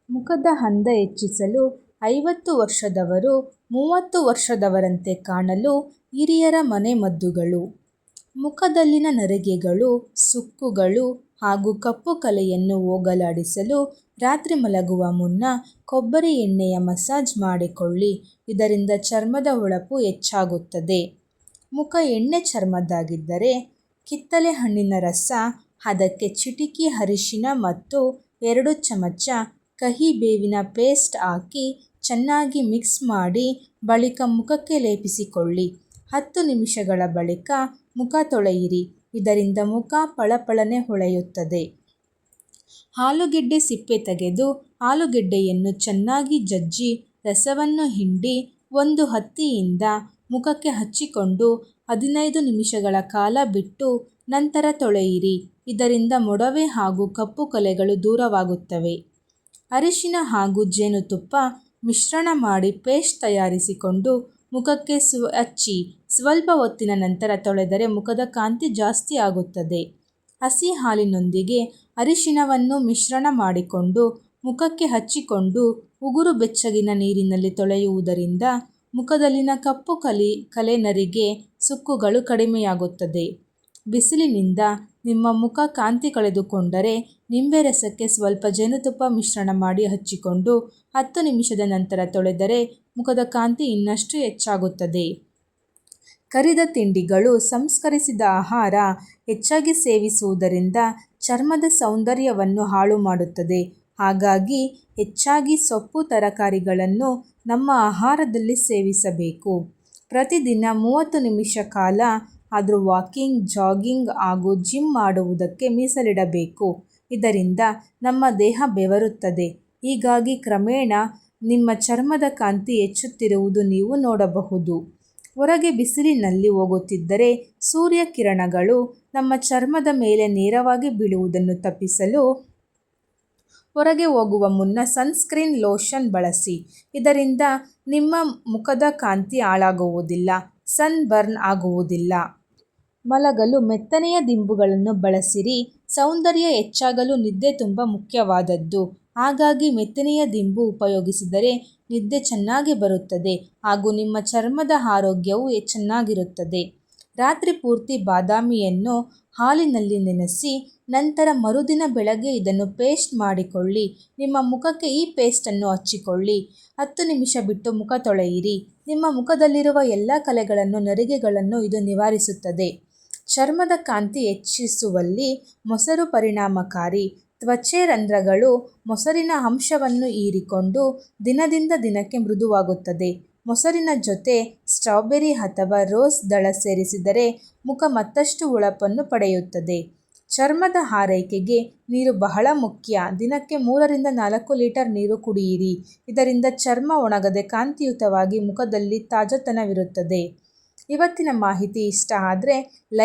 ಮುಖದ ಅಂದ ಹೆಚ್ಚಿಸಲು 50 ವರ್ಷದವರು 30 ವರ್ಷದವರಂತೆ ಕಾಣಲು ಹಿರಿಯರ ಮನೆಮದ್ದುಗಳು. ಮುಖದಲ್ಲಿನ ನರಿಗೆಗಳು, ಸುಕ್ಕುಗಳು ಹಾಗೂ ಕಪ್ಪು ಕಲೆಯನ್ನು ಹೋಗಲಾಡಿಸಲು ರಾತ್ರಿ ಮಲಗುವ ಮುನ್ನ ಕೊಬ್ಬರಿ ಎಣ್ಣೆಯ ಮಸಾಜ್ ಮಾಡಿಕೊಳ್ಳಿ. ಇದರಿಂದ ಚರ್ಮದ ಹೊಳಪು ಹೆಚ್ಚಾಗುತ್ತದೆ. ಮುಖ ಎಣ್ಣೆ ಚರ್ಮದ್ದಾಗಿದ್ದರೆ ಕಿತ್ತಳೆ ಹಣ್ಣಿನ ರಸ, ಅದಕ್ಕೆ ಚಿಟಿಕೆ ಅರಿಶಿನ ಮತ್ತು 2 ಚಮಚ ಕಹಿ ಬೇವಿನ ಪೇಸ್ಟ್ ಹಾಕಿ ಚೆನ್ನಾಗಿ ಮಿಕ್ಸ್ ಮಾಡಿ ಬಳಿಕ ಮುಖಕ್ಕೆ ಲೇಪಿಸಿಕೊಳ್ಳಿ. 10 ನಿಮಿಷಗಳ ಬಳಿಕ ಮುಖ ತೊಳೆಯಿರಿ. ಇದರಿಂದ ಮುಖ ಫಳಫಳನೆ ಹೊಳೆಯುತ್ತದೆ. ಆಲೂಗೆಡ್ಡೆ ಸಿಪ್ಪೆ ತೆಗೆದು ಆಲೂಗೆಡ್ಡೆಯನ್ನು ಚೆನ್ನಾಗಿ ಜಜ್ಜಿ ರಸವನ್ನು ಹಿಂಡಿ ಒಂದು ಹತ್ತಿಯಿಂದ ಮುಖಕ್ಕೆ ಹಚ್ಚಿಕೊಂಡು 15 ನಿಮಿಷಗಳ ಕಾಲ ಬಿಟ್ಟು ನಂತರ ತೊಳೆಯಿರಿ. ಇದರಿಂದ ಮೊಡವೆ ಹಾಗೂ ಕಪ್ಪು ಕಲೆಗಳು ದೂರವಾಗುತ್ತವೆ. ಅರಿಶಿನ ಹಾಗೂ ಜೇನುತುಪ್ಪ ಮಿಶ್ರಣ ಮಾಡಿ ಪೇಸ್ಟ್ ತಯಾರಿಸಿಕೊಂಡು ಮುಖಕ್ಕೆ ಹಚ್ಚಿ ಸ್ವಲ್ಪ ಹೊತ್ತಿನ ನಂತರ ತೊಳೆದರೆ ಮುಖದ ಕಾಂತಿ ಜಾಸ್ತಿ ಆಗುತ್ತದೆ. ಹಸಿ ಹಾಲಿನೊಂದಿಗೆ ಅರಿಶಿನವನ್ನು ಮಿಶ್ರಣ ಮಾಡಿಕೊಂಡು ಮುಖಕ್ಕೆ ಹಚ್ಚಿಕೊಂಡು ಉಗುರು ಬೆಚ್ಚಗಿನ ನೀರಿನಲ್ಲಿ ತೊಳೆಯುವುದರಿಂದ ಮುಖದಲ್ಲಿನ ಕಪ್ಪು ಕಲೆ ನರಿಗೆ ಸುಕ್ಕುಗಳು ಕಡಿಮೆಯಾಗುತ್ತದೆ. ಬಿಸಿಲಿನಿಂದ ನಿಮ್ಮ ಮುಖ ಕಾಂತಿ ಕಳೆದುಕೊಂಡರೆ ನಿಂಬೆ ರಸಕ್ಕೆ ಸ್ವಲ್ಪ ಜೇನುತುಪ್ಪ ಮಿಶ್ರಣ ಮಾಡಿ ಹಚ್ಚಿಕೊಂಡು 10 ನಿಮಿಷದ ನಂತರ ತೊಳೆದರೆ ಮುಖದ ಕಾಂತಿ ಇನ್ನಷ್ಟು ಹೆಚ್ಚಾಗುತ್ತದೆ. ಕರಿದ ತಿಂಡಿಗಳು, ಸಂಸ್ಕರಿಸಿದ ಆಹಾರ ಹೆಚ್ಚಾಗಿ ಸೇವಿಸುವುದರಿಂದ ಚರ್ಮದ ಸೌಂದರ್ಯವನ್ನು ಹಾಳು ಮಾಡುತ್ತದೆ. ಹಾಗಾಗಿ ಹೆಚ್ಚಾಗಿ ಸೊಪ್ಪು ತರಕಾರಿಗಳನ್ನು ನಮ್ಮ ಆಹಾರದಲ್ಲಿ ಸೇವಿಸಬೇಕು. ಪ್ರತಿದಿನ 30 ನಿಮಿಷ ಕಾಲ ಆದರೂ ವಾಕಿಂಗ್, ಜಾಗಿಂಗ್ ಹಾಗೂ ಜಿಮ್ ಮಾಡುವುದಕ್ಕೆ ಮೀಸಲಿಡಬೇಕು. ಇದರಿಂದ ನಮ್ಮ ದೇಹ ಬೆವರುತ್ತದೆ. ಹೀಗಾಗಿ ಕ್ರಮೇಣ ನಿಮ್ಮ ಚರ್ಮದ ಕಾಂತಿ ಹೆಚ್ಚುತ್ತಿರುವುದು ನೀವು ನೋಡಬಹುದು. ಹೊರಗೆ ಬಿಸಿಲಿನಲ್ಲಿ ಹೋಗುತ್ತಿದ್ದರೆ ಸೂರ್ಯ ಕಿರಣಗಳು ನಮ್ಮ ಚರ್ಮದ ಮೇಲೆ ನೇರವಾಗಿ ಬೀಳುವುದನ್ನು ತಪ್ಪಿಸಲು ಹೊರಗೆ ಹೋಗುವ ಮುನ್ನ ಸನ್ಸ್ಕ್ರೀನ್ ಲೋಷನ್ ಬಳಸಿ. ಇದರಿಂದ ನಿಮ್ಮ ಮುಖದ ಕಾಂತಿ ಹಾಳಾಗುವುದಿಲ್ಲ, ಸನ್ ಬರ್ನ್ ಆಗುವುದಿಲ್ಲ. ಮಲಗಲು ಮೆತ್ತನೆಯ ದಿಂಬುಗಳನ್ನು ಬಳಸಿರಿ. ಸೌಂದರ್ಯ ಹೆಚ್ಚಾಗಲು ನಿದ್ದೆ ತುಂಬ ಮುಖ್ಯವಾದದ್ದು. ಹಾಗಾಗಿ ಮೆತ್ತನೆಯ ದಿಂಬು ಉಪಯೋಗಿಸಿದರೆ ನಿದ್ದೆ ಚೆನ್ನಾಗಿ ಬರುತ್ತದೆ ಹಾಗೂ ನಿಮ್ಮ ಚರ್ಮದ ಆರೋಗ್ಯವು ಚೆನ್ನಾಗಿರುತ್ತದೆ. ರಾತ್ರಿ ಪೂರ್ತಿ ಬಾದಾಮಿಯನ್ನು ಹಾಲಿನಲ್ಲಿ ನೆನೆಸಿ ನಂತರ ಮರುದಿನ ಬೆಳಗ್ಗೆ ಇದನ್ನು ಪೇಸ್ಟ್ ಮಾಡಿಕೊಳ್ಳಿ. ನಿಮ್ಮ ಮುಖಕ್ಕೆ ಈ ಪೇಸ್ಟನ್ನು ಹಚ್ಚಿಕೊಳ್ಳಿ. 10 ನಿಮಿಷ ಬಿಟ್ಟು ಮುಖ ತೊಳೆಯಿರಿ. ನಿಮ್ಮ ಮುಖದಲ್ಲಿರುವ ಎಲ್ಲ ಕಲೆಗಳನ್ನು, ನರಿಗೆಗಳನ್ನು ಇದು ನಿವಾರಿಸುತ್ತದೆ. ಚರ್ಮದ ಕಾಂತಿ ಹೆಚ್ಚಿಸುವಲ್ಲಿ ಮೊಸರು ಪರಿಣಾಮಕಾರಿ. ತ್ವಚೆ ರಂಧ್ರಗಳು ಮೊಸರಿನ ಅಂಶವನ್ನು ಹೀರಿಕೊಂಡು ದಿನದಿಂದ ದಿನಕ್ಕೆ ಮೃದುವಾಗುತ್ತದೆ. ಮೊಸರಿನ ಜೊತೆ ಸ್ಟ್ರಾಬೆರಿ ಅಥವಾ ರೋಸ್ ದಳ ಸೇರಿಸಿದರೆ ಮುಖ ಮತ್ತಷ್ಟು ಹೊಳಪನ್ನು ಪಡೆಯುತ್ತದೆ. ಚರ್ಮದ ಆರೈಕೆಗೆ ನೀರು ಬಹಳ ಮುಖ್ಯ. ದಿನಕ್ಕೆ 3 ರಿಂದ 4 ಲೀಟರ್ ನೀರು ಕುಡಿಯಿರಿ. ಇದರಿಂದ ಚರ್ಮ ಒಣಗದೆ ಕಾಂತಿಯುತವಾಗಿ ಮುಖದಲ್ಲಿ ತಾಜಾತನವಿರುತ್ತದೆ. ಇವತ್ತಿನ ಮಾಹಿತಿ ಇಷ್ಟ ಆದರೆ ಲೈಕ್